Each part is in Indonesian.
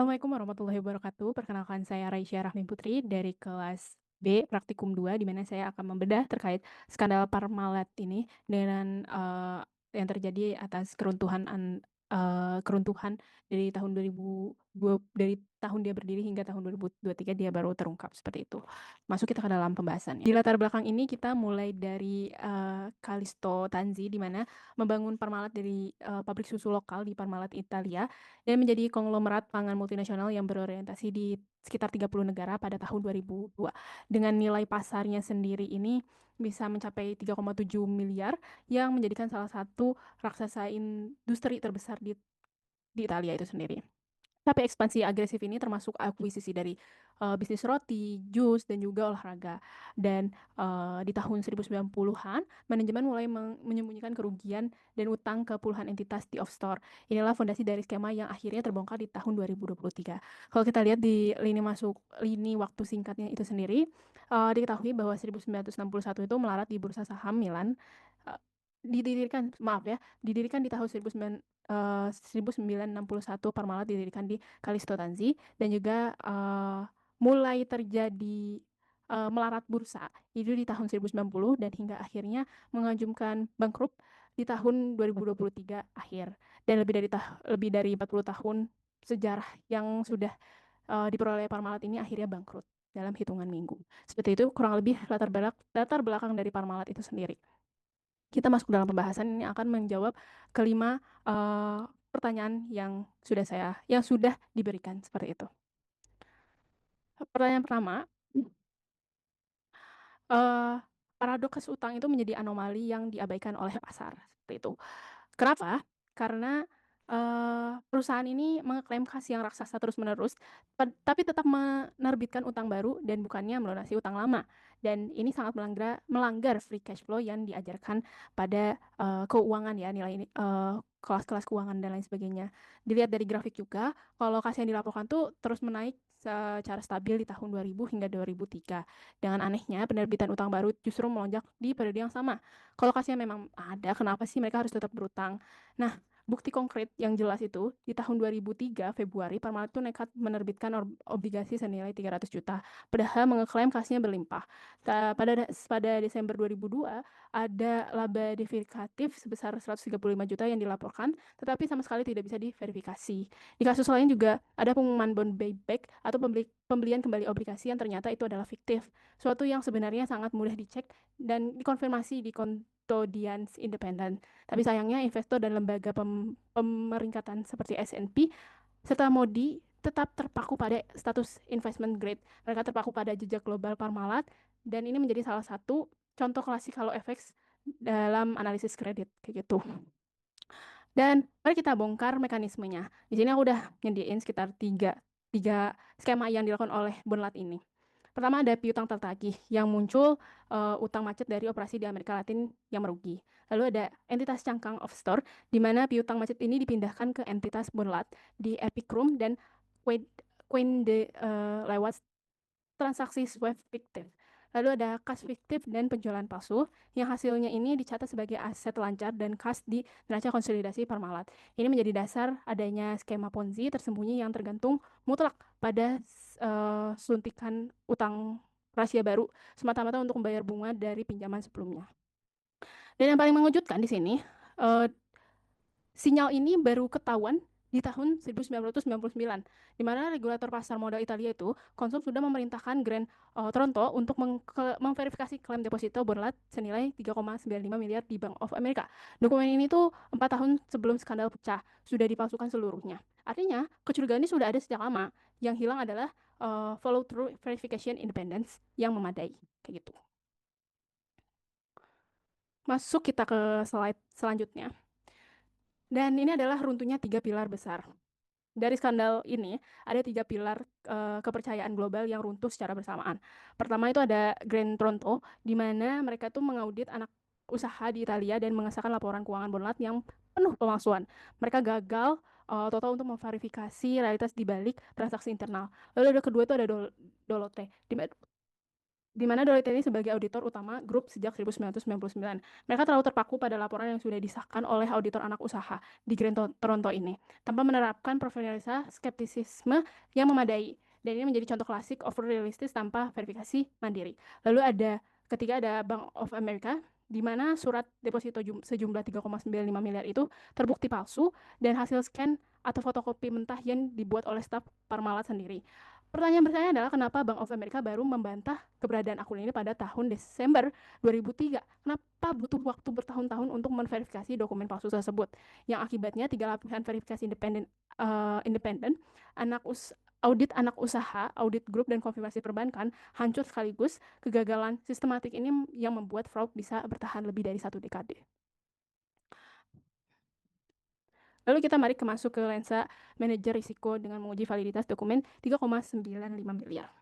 Assalamualaikum warahmatullahi wabarakatuh. Perkenalkan saya Raisya Rahmi Putri dari kelas B Praktikum 2, di mana saya akan membedah terkait skandal Parmalat ini dengan yang terjadi atas keruntuhan dari tahun 2002, dari tahun dia berdiri hingga tahun 2023 dia baru terungkap seperti itu. Masuk kita ke dalam pembahasannya. Di latar belakang ini kita mulai dari Callisto Tanzi, di mana membangun Parmalat dari pabrik susu lokal di Parmalat, Italia, dan menjadi konglomerat pangan multinasional yang berorientasi di sekitar 30 negara pada tahun 2002. Dengan nilai pasarnya sendiri ini bisa mencapai 3,7 miliar yang menjadikan salah satu raksasa industri terbesar di Italia itu sendiri. Tapi ekspansi agresif ini termasuk akuisisi dari bisnis roti, jus, dan juga olahraga. Dan di tahun 1990-an, manajemen mulai menyembunyikan kerugian dan utang ke puluhan entitas di offshore. Inilah fondasi dari skema yang akhirnya terbongkar di tahun 2023. Kalau kita lihat di lini waktu singkatnya itu sendiri, diketahui bahwa 1961 itu melarat di bursa saham Milan. Uh, didirikan di tahun 1961. Parmalat didirikan di Callisto Tanzi, dan juga mulai terjadi melarat bursa itu di tahun 1990, dan hingga akhirnya mengajukan bangkrut di tahun 2023 akhir. Dan lebih dari 40 tahun sejarah yang sudah diperoleh Parmalat ini akhirnya bangkrut dalam hitungan minggu. Seperti itu kurang lebih latar belakang dari Parmalat itu sendiri. Kita masuk dalam pembahasan ini akan menjawab kelima pertanyaan yang sudah diberikan seperti itu. Pertanyaan pertama, uh, paradoks utang itu menjadi anomali yang diabaikan oleh pasar seperti itu. Kenapa? Karena perusahaan ini mengeklaim kas yang raksasa terus-menerus, tapi tetap menerbitkan utang baru dan bukannya melunasi utang lama. Dan ini sangat melanggar free cash flow yang diajarkan pada keuangan ya, nilai ini, kelas-kelas keuangan dan lain sebagainya. Dilihat dari grafik juga, kalau kas yang dilaporkan tuh terus menaik secara stabil di tahun 2000 hingga 2003. Dengan anehnya, penerbitan utang baru justru melonjak di periode yang sama. Kalau kasnya memang ada, kenapa sih mereka harus tetap berutang? Nah, bukti konkret yang jelas itu, di tahun 2003 Februari, Parmalat itu nekat menerbitkan obligasi senilai 300 juta, padahal mengeklaim kasnya berlimpah. Pada Desember 2002, ada laba verifikatif sebesar 135 juta yang dilaporkan, tetapi sama sekali tidak bisa diverifikasi. Di kasus lain juga ada pengumuman bond buyback atau pembelian kembali obligasi yang ternyata itu adalah fiktif, suatu yang sebenarnya sangat mudah dicek dan dikonfirmasi di kustodian independen. Tapi sayangnya investor dan lembaga pemeringkatan seperti S&P serta Modi tetap terpaku pada status investment grade. Mereka terpaku pada jejak global Parmalat, dan ini menjadi salah satu contoh klasik halo efek dalam analisis kredit kayak gitu. Dan mari kita bongkar mekanismenya. Di sini aku udah nyediain sekitar tiga skema yang dilakukan oleh Bonlat ini. Pertama ada piutang tertagih yang muncul utang macet dari operasi di Amerika Latin yang merugi. Lalu ada entitas cangkang offshore, di mana piutang macet ini dipindahkan ke entitas Bonlat di Epic Room dan lewat transaksi swap fiktif. Lalu ada kas fiktif dan penjualan palsu yang hasilnya ini dicatat sebagai aset lancar dan kas di neraca konsolidasi Parmalat. Ini menjadi dasar adanya skema Ponzi tersembunyi yang tergantung mutlak pada suntikan utang rahasia baru semata-mata untuk membayar bunga dari pinjaman sebelumnya. Dan yang paling mengejutkan di sini, uh, sinyal ini baru ketahuan di tahun 1999, di mana regulator pasar modal Italia itu, Konsum, sudah memerintahkan Grand Toronto untuk memverifikasi klaim deposito Bonlat senilai 3,95 miliar di Bank of America. Dokumen ini tuh 4 tahun sebelum skandal pecah, sudah dipalsukan seluruhnya. Artinya, kecurigaan ini sudah ada sejak lama. Yang hilang adalah follow through verification independence yang memadai. Kayak gitu. Masuk kita ke slide selanjutnya. Dan ini adalah runtuhnya 3 pilar besar. Dari skandal ini, ada 3 pilar kepercayaan global yang runtuh secara bersamaan. Pertama itu ada Grand Toronto, di mana mereka tuh mengaudit anak usaha di Italia dan mengesahkan laporan keuangan Bonlat yang penuh pemalsuan. Mereka gagal total untuk memverifikasi realitas di balik transaksi internal. Lalu ada kedua itu ada Dolote, di mana Deloitte ini sebagai auditor utama grup sejak 1999. Mereka terlalu terpaku pada laporan yang sudah disahkan oleh auditor anak usaha di Grand Toronto ini, tanpa menerapkan profesionalisme skeptisisme yang memadai. Dan ini menjadi contoh klasik over realistis tanpa verifikasi mandiri. Lalu ketiga ada Bank of America, di mana surat deposito sejumlah 3,95 miliar itu terbukti palsu dan hasil scan atau fotokopi mentah yang dibuat oleh staf Parmalat sendiri. Pertanyaan bertanya adalah kenapa Bank of America baru membantah keberadaan akun ini pada tahun Desember 2003? Kenapa butuh waktu bertahun-tahun untuk memverifikasi dokumen palsu tersebut? Yang akibatnya 3 lapisan verifikasi independen, audit anak usaha, audit grup, dan konfirmasi perbankan hancur sekaligus. Kegagalan sistematik ini yang membuat fraud bisa bertahan lebih dari 1 dekade. Lalu kita masuk ke lensa manajer risiko dengan menguji validitas dokumen 3,95 miliar.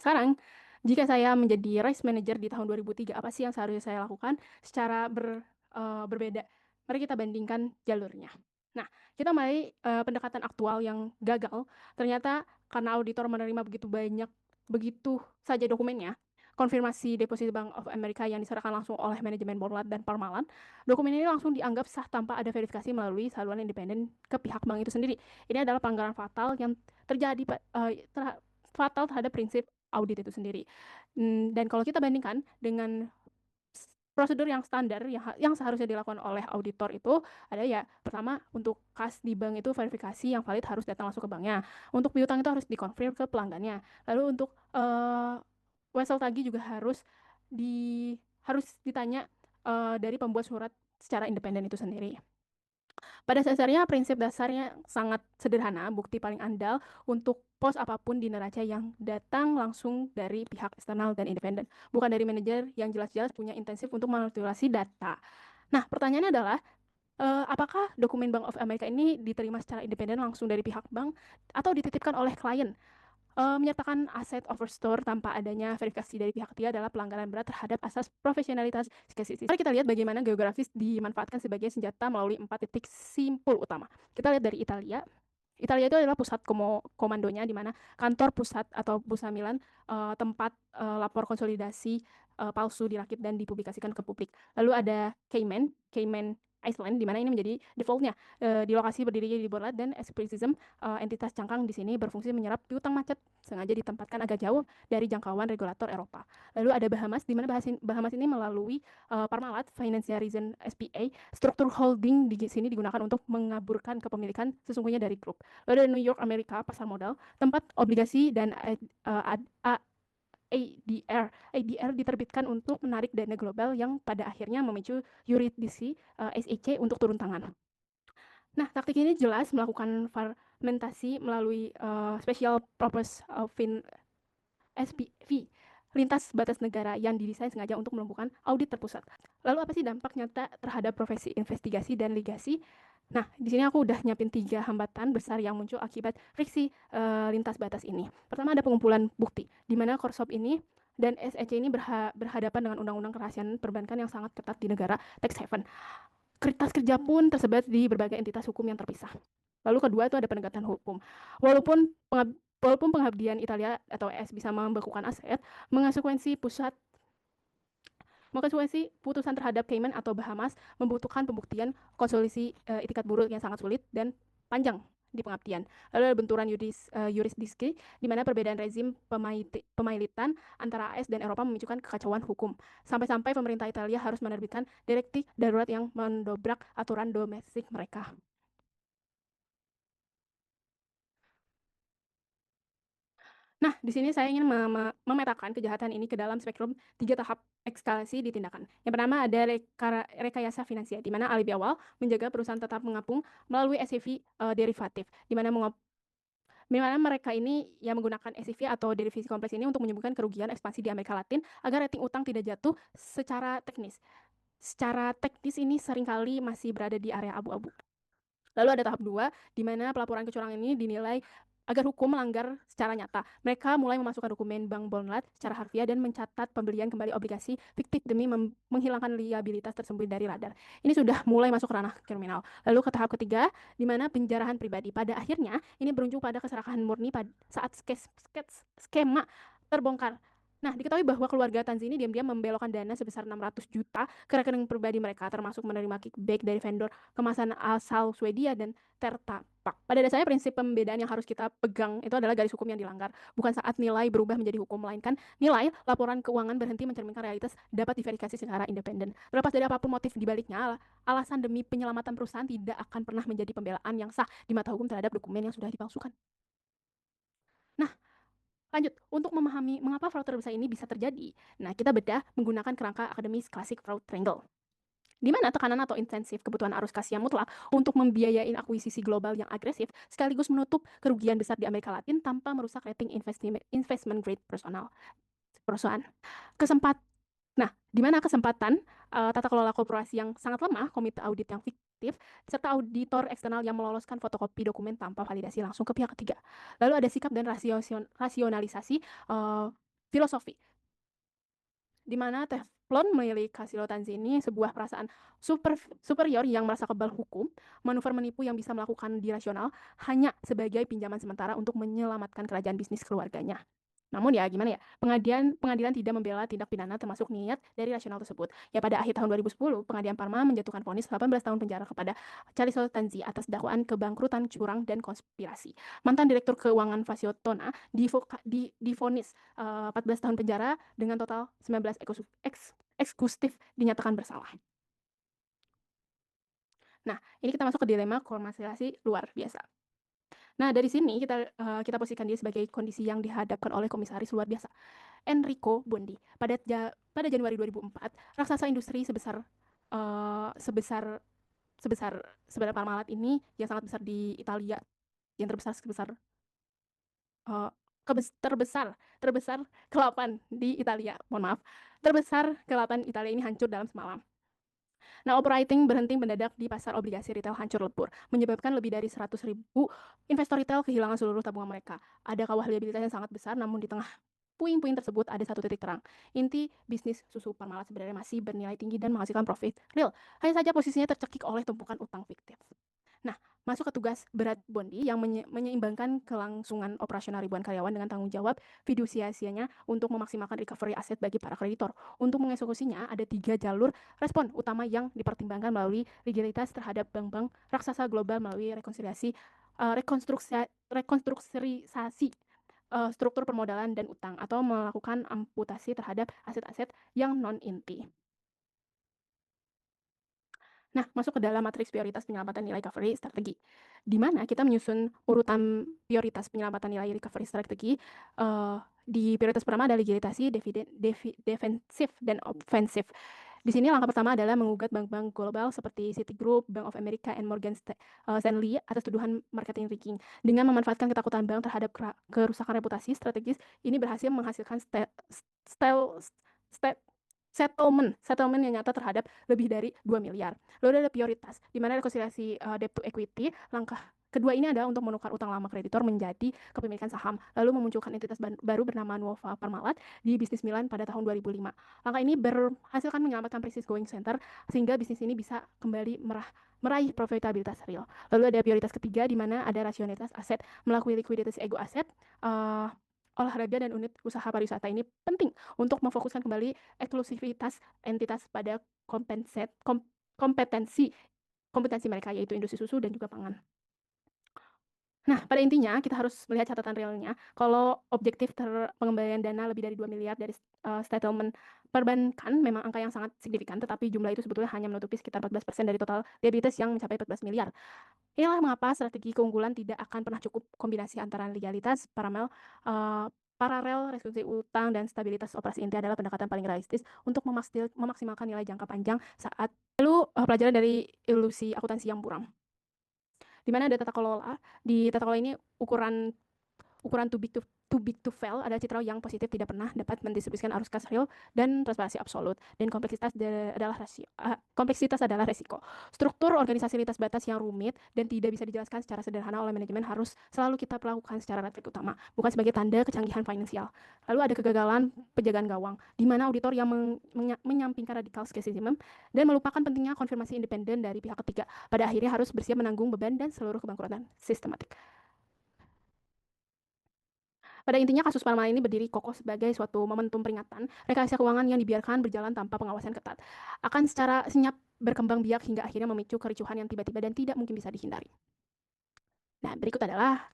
Sekarang, jika saya menjadi risk manager di tahun 2003, apa sih yang seharusnya saya lakukan secara berbeda? Mari kita bandingkan jalurnya. Nah, kita mulai pendekatan aktual yang gagal. Ternyata karena auditor menerima begitu saja dokumennya, konfirmasi deposito Bank of America yang diserahkan langsung oleh manajemen Borlat dan Parmalat, dokumen ini langsung dianggap sah tanpa ada verifikasi melalui saluran independen ke pihak bank itu sendiri. Ini adalah pelanggaran fatal yang terjadi fatal terhadap prinsip audit itu sendiri. Dan kalau kita bandingkan dengan prosedur yang standar yang seharusnya dilakukan oleh auditor itu ada ya, pertama untuk kas di bank itu verifikasi yang valid harus datang langsung ke banknya. Untuk piutang itu harus dikonfirm ke pelanggannya. Lalu untuk wesel tagih juga harus ditanya dari pembuat surat secara independen itu sendiri. Pada dasarnya, prinsip dasarnya sangat sederhana. Bukti paling andal untuk pos apapun di neraca yang datang langsung dari pihak eksternal dan independen, bukan dari manajer yang jelas-jelas punya intensif untuk manipulasi data. Nah, pertanyaannya adalah, apakah dokumen Bank of America ini diterima secara independen langsung dari pihak bank atau dititipkan oleh klien? Menyatakan aset overstore tanpa adanya verifikasi dari pihak ketiga adalah pelanggaran berat terhadap asas profesionalitas skepsis. Mari kita lihat bagaimana geografis dimanfaatkan sebagai senjata melalui 4 titik simpul utama. Kita lihat dari Italia. Italia itu adalah pusat komandonya, di mana kantor pusat atau Bursa Milan, tempat lapor konsolidasi palsu dirakit dan dipublikasikan ke publik. Lalu ada Cayman Island, di mana ini menjadi defaultnya di lokasi berdirinya di Borlat, dan Espiritism, entitas cangkang di sini berfungsi menyerap piutang macet, sengaja ditempatkan agak jauh dari jangkauan regulator Eropa. Lalu ada Bahamas, di mana Bahamas ini melalui Parmalat Financial Reason SPA, struktur holding di sini digunakan untuk mengaburkan kepemilikan sesungguhnya dari grup. Lalu ada New York Amerika, pasar modal, tempat obligasi dan ADR diterbitkan untuk menarik dana global yang pada akhirnya memicu yurisdiksi SEC untuk turun tangan. Nah, taktik ini jelas melakukan fermentasi melalui Special Purpose SPV, lintas batas negara yang didesain sengaja untuk melumpuhkan audit terpusat. Lalu apa sih dampak nyata terhadap profesi investigasi dan ligasi? Nah, di sini aku udah nyiapin 3 hambatan besar yang muncul akibat friksi lintas batas ini. Pertama ada pengumpulan bukti, di mana Korsop ini dan SEC ini berhadapan dengan undang-undang kerahasiaan perbankan yang sangat ketat di negara tax haven. Kertas kerja pun tersebar di berbagai entitas hukum yang terpisah. Lalu kedua itu ada penegakan hukum. Walaupun pengabdian Italia atau ES bisa membekukan aset, mengonsekuensi putusan terhadap Cayman atau Bahamas membutuhkan pembuktian konsolidasi itikat buruk yang sangat sulit dan panjang di pengabdian. Lalu ada benturan yurisdiksi, di mana perbedaan rezim pemailitan antara AS dan Eropa memicukan kekacauan hukum. Sampai-sampai pemerintah Italia harus menerbitkan direktif darurat yang mendobrak aturan domestik mereka. Nah, di sini saya ingin memetakan kejahatan ini ke dalam spektrum 3 tahap eskalasi di tindakan. Yang pertama ada rekayasa finansial, di mana alibi awal menjaga perusahaan tetap mengapung melalui SEV derivatif, di mana mereka ini yang menggunakan SEV atau derivasi kompleks ini untuk menyembuhkan kerugian ekspansi di Amerika Latin agar rating utang tidak jatuh secara teknis. Secara teknis ini seringkali masih berada di area abu-abu. Lalu ada tahap 2, di mana pelaporan kecurangan ini dinilai agar hukum melanggar secara nyata. Mereka mulai memasukkan dokumen bank Bonlat secara harfiah dan mencatat pembelian kembali obligasi fiktif demi menghilangkan liabilitas tersembunyi dari radar. Ini sudah mulai masuk ranah kriminal. Lalu ke tahap ketiga, di mana penjarahan pribadi. Pada akhirnya, ini berujung pada keserakahan murni saat skema terbongkar. Nah, diketahui bahwa keluarga Tanzi ini diam-diam membelokkan dana sebesar 600 juta ke rekening pribadi mereka, termasuk menerima kickback dari vendor kemasan asal Swedia dan Tetra Pak. Pada dasarnya prinsip pembedaan yang harus kita pegang itu adalah garis hukum yang dilanggar, bukan saat nilai berubah menjadi hukum, melainkan nilai laporan keuangan berhenti mencerminkan realitas dapat diverifikasi secara independen. Terlepas dari apapun motif dibaliknya, alasan demi penyelamatan perusahaan tidak akan pernah menjadi pembelaan yang sah di mata hukum terhadap dokumen yang sudah dipalsukan. Nah, lanjut, untuk memahami mengapa fraud terbesar ini bisa terjadi, nah kita bedah menggunakan kerangka akademis klasik fraud triangle, di mana tekanan atau intensif kebutuhan arus kas yang mutlak untuk membiayai akuisisi global yang agresif sekaligus menutup kerugian besar di Amerika Latin tanpa merusak rating investment grade perusahaan. Kesempat Nah, di mana kesempatan tata kelola korporasi yang sangat lemah, komite audit yang fiktif, serta auditor eksternal yang meloloskan fotokopi dokumen tanpa validasi langsung ke pihak ketiga. Lalu ada sikap dan rasionalisasi filosofi, di mana Teflon milik Hasilo Tanzini sebuah perasaan superior yang merasa kebal hukum, manuver menipu yang bisa melakukan dirasional hanya sebagai pinjaman sementara untuk menyelamatkan kerajaan bisnis keluarganya. Namun ya gimana ya, pengadilan tidak membela tindak pidana termasuk niat dari rasional tersebut. Ya pada akhir tahun 2010, pengadilan Parma menjatuhkan vonis 18 tahun penjara kepada Charles Tanzi atas dakwaan kebangkrutan, curang, dan konspirasi. Mantan Direktur Keuangan Fasiotona divonis 14 tahun penjara dengan total 19 eksekutif dinyatakan bersalah. Nah, ini kita masuk ke dilema komersialisasi luar biasa. Nah, dari sini kita posisikan dia sebagai kondisi yang dihadapkan oleh komisaris luar biasa, Enrico Bondi. Pada Januari 2004, raksasa industri sebesar Parmalat ini yang sangat besar di Italia, yang uh, terbesar ke-8 di Italia. Mohon maaf. Terbesar ke-8 Italia ini hancur dalam semalam. Nah, operating berhenti mendadak di pasar obligasi retail hancur lebur, menyebabkan lebih dari 100.000 investor retail kehilangan seluruh tabungan mereka. Ada kawah liabilitas yang sangat besar, namun di tengah puing-puing tersebut ada satu titik terang. Inti bisnis susu Parmalat sebenarnya masih bernilai tinggi dan menghasilkan profit real. Hanya saja posisinya tercekik oleh tumpukan utang fiktif. Nah, masuk ke tugas berat Bondi yang menyeimbangkan kelangsungan operasional ribuan karyawan dengan tanggung jawab fidusiasianya untuk memaksimalkan recovery aset bagi para kreditor. Untuk mengeksekusinya, ada 3 jalur respon utama yang dipertimbangkan melalui legalitas terhadap bank-bank raksasa global melalui rekonstrukturisasi struktur permodalan dan utang, atau melakukan amputasi terhadap aset-aset yang non-inti. Nah, masuk ke dalam matriks prioritas penyelamatan nilai recovery strategi, di mana kita menyusun urutan prioritas penyelamatan nilai recovery strategi. Di prioritas pertama ada legalisasi, defensif, dan ofensif. Di sini langkah pertama adalah mengugat bank-bank global seperti Citigroup, Bank of America, and Morgan Stanley atas tuduhan marketing rigging. Dengan memanfaatkan ketakutan bank terhadap kerusakan reputasi strategis, ini berhasil menghasilkan settlement yang nyata terhadap lebih dari 2 miliar. Lalu ada prioritas, di mana rekonsiliasi debt to equity. Langkah kedua ini adalah untuk menukar utang lama kreditor menjadi kepemilikan saham, lalu memunculkan entitas baru bernama Nuova Parmalat di bisnis Milan pada tahun 2005. Langkah ini berhasilkan menyelamatkan Prestige Going Center sehingga bisnis ini bisa kembali meraih profitabilitas real. Lalu ada prioritas ketiga, di mana ada rasionalitas aset melalui likuiditas ego aset. Olahraga dan unit usaha pariwisata ini penting untuk memfokuskan kembali eksklusivitas entitas pada kompetensi mereka, yaitu industri susu dan juga pangan. Nah, pada intinya kita harus melihat catatan realnya. Kalau objektif pengembalian dana lebih dari 2 miliar dari settlement perbankan memang angka yang sangat signifikan, tetapi jumlah itu sebetulnya hanya menutupi sekitar 14% dari total liabilitas yang mencapai 14 miliar. Inilah mengapa strategi keunggulan tidak akan pernah cukup. Kombinasi antara legalitas, paralel restitusi utang, dan stabilitas operasi inti adalah pendekatan paling realistis untuk memaksimalkan nilai jangka panjang saat. Lalu pelajaran dari ilusi akuntansi yang buram, di mana ada tata kelola. Di tata kelola ini ukuran too big to fail adalah citra yang positif tidak pernah dapat mendistribusikan arus kas real dan transparansi absolut, dan kompleksitas adalah resiko. Struktur organisasi lintas batas yang rumit dan tidak bisa dijelaskan secara sederhana oleh manajemen harus selalu kita perlakukan secara retrik utama, bukan sebagai tanda kecanggihan finansial. Lalu ada kegagalan penjagaan gawang, di mana auditor yang menyampingkan radikal skeptisisme dan melupakan pentingnya konfirmasi independen dari pihak ketiga, pada akhirnya harus bersiap menanggung beban dan seluruh kebangkrutan sistematik. Pada intinya kasus Panama ini berdiri kokoh sebagai suatu momentum peringatan, rekayasa keuangan yang dibiarkan berjalan tanpa pengawasan ketat akan secara senyap berkembang biak hingga akhirnya memicu kericuhan yang tiba-tiba dan tidak mungkin bisa dihindari. Nah, berikut adalah